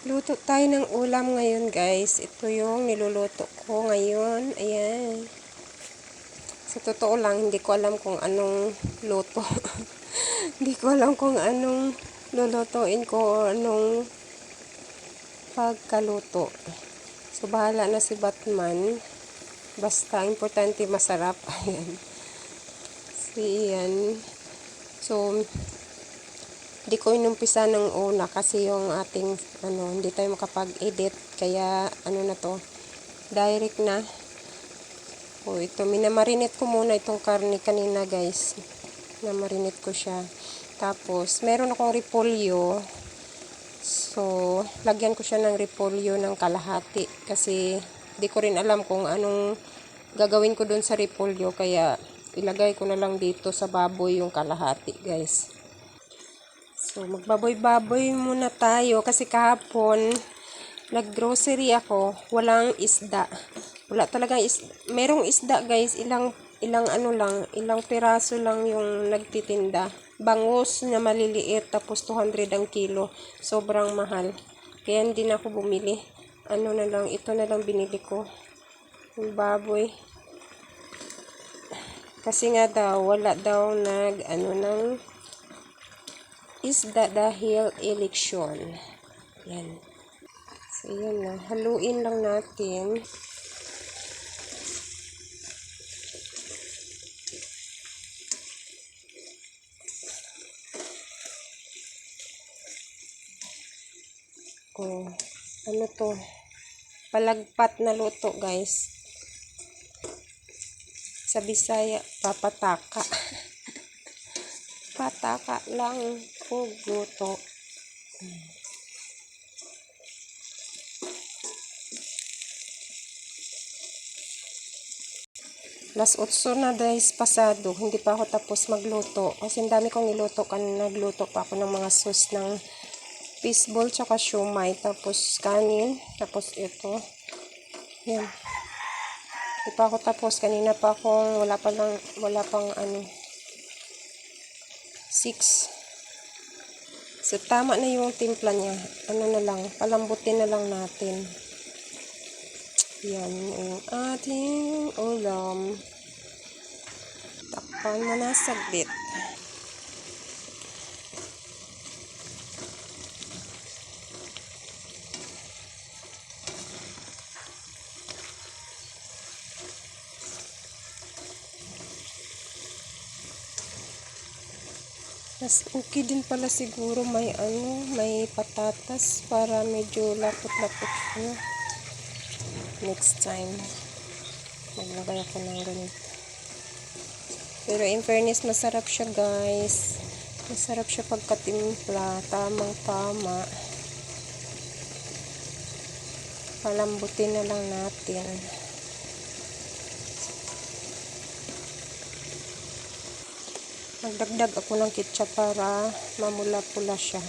Luto tayo ng ulam ngayon, guys. Ito yung niluluto ko ngayon. Ayan. Sa totoo lang, hindi ko alam kung anong luto. Hindi ko alam kung anong lulutuin ko o anong pagkaluto. So, bahala na si Batman. Basta, importante masarap. Ayan. Ayan. So, hindi ko inumpisa ng una kasi yung ating hindi tayo makapag-edit, kaya na to, direct na. O ito, minamarinate ko muna itong karne kanina, guys. Minamarinate ko siya. Tapos meron akong repolyo, so lagyan ko siya ng repolyo ng kalahati kasi di ko rin alam kung anong gagawin ko dun sa repolyo, kaya ilagay ko na lang dito sa baboy yung kalahati, guys. So, magbaboy-baboy muna tayo kasi kahapon naggrocery ako, walang isda. Wala talagang merong isda, guys, ilang ilang piraso lang yung nagtitinda. Bangus na maliliit, tapos 200 ang kilo. Sobrang mahal. Kaya hindi na ako bumili. Ito na lang binili ko. Yung baboy. Kasi nga daw, wala daw ng isda dahil eleksyon. Yan. So, yan na. Haluin lang natin. Oh, ano to? Palagpat na luto, guys. Sa Bisaya, papataka. Pataka lang o luto. Las 8 na, guys, pasado. Hindi pa ako tapos magluto. Kasi ang dami kong niluto. Nagluto pa ako ng mga sauce ng fishball tsaka siomay. Tapos kanin. Tapos ito. Yan. Hindi pa ako tapos. Kanina pa akong wala pang 6. So, tama na yung timpla niya. Palambutin na lang natin. Yan yung ating ulam. Takpan mo na saglit. Mas okay din pala siguro may patatas para medyo lapot-lapot siya. Next time, maglagay ako ng ganito. Pero in fairness, masarap siya, guys. Masarap siya pagkatimpla. Tamang-tama. Palambutin na lang natin. Magdagdag ako ng ketchup para mamula-pula siya.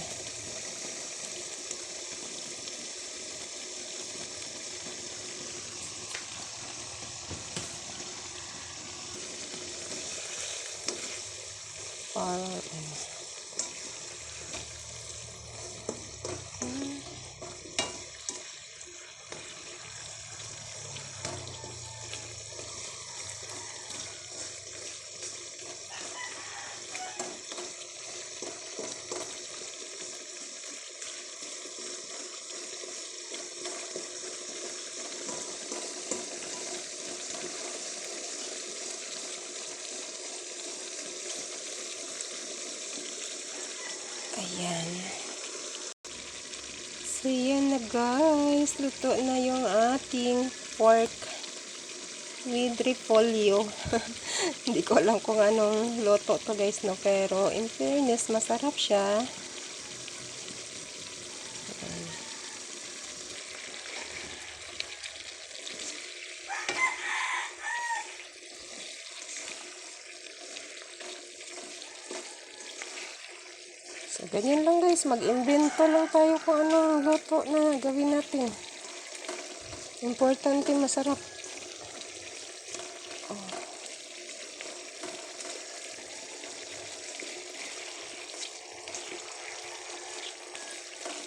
Ayan. So, yan na, guys. Luto na yung ating pork with repolyo. Hindi ko alam kung anong luto to, guys, no? Pero, in fairness, masarap siya. So, ganyan lang, guys. Mag-invento lang tayo kung anong luto na gawin natin. Importante, masarap. Oh.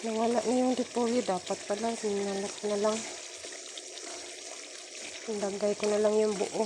Nawala na yung repolyo. Dapat pala, sinalak na lang. Nilagay ko na lang yung buo.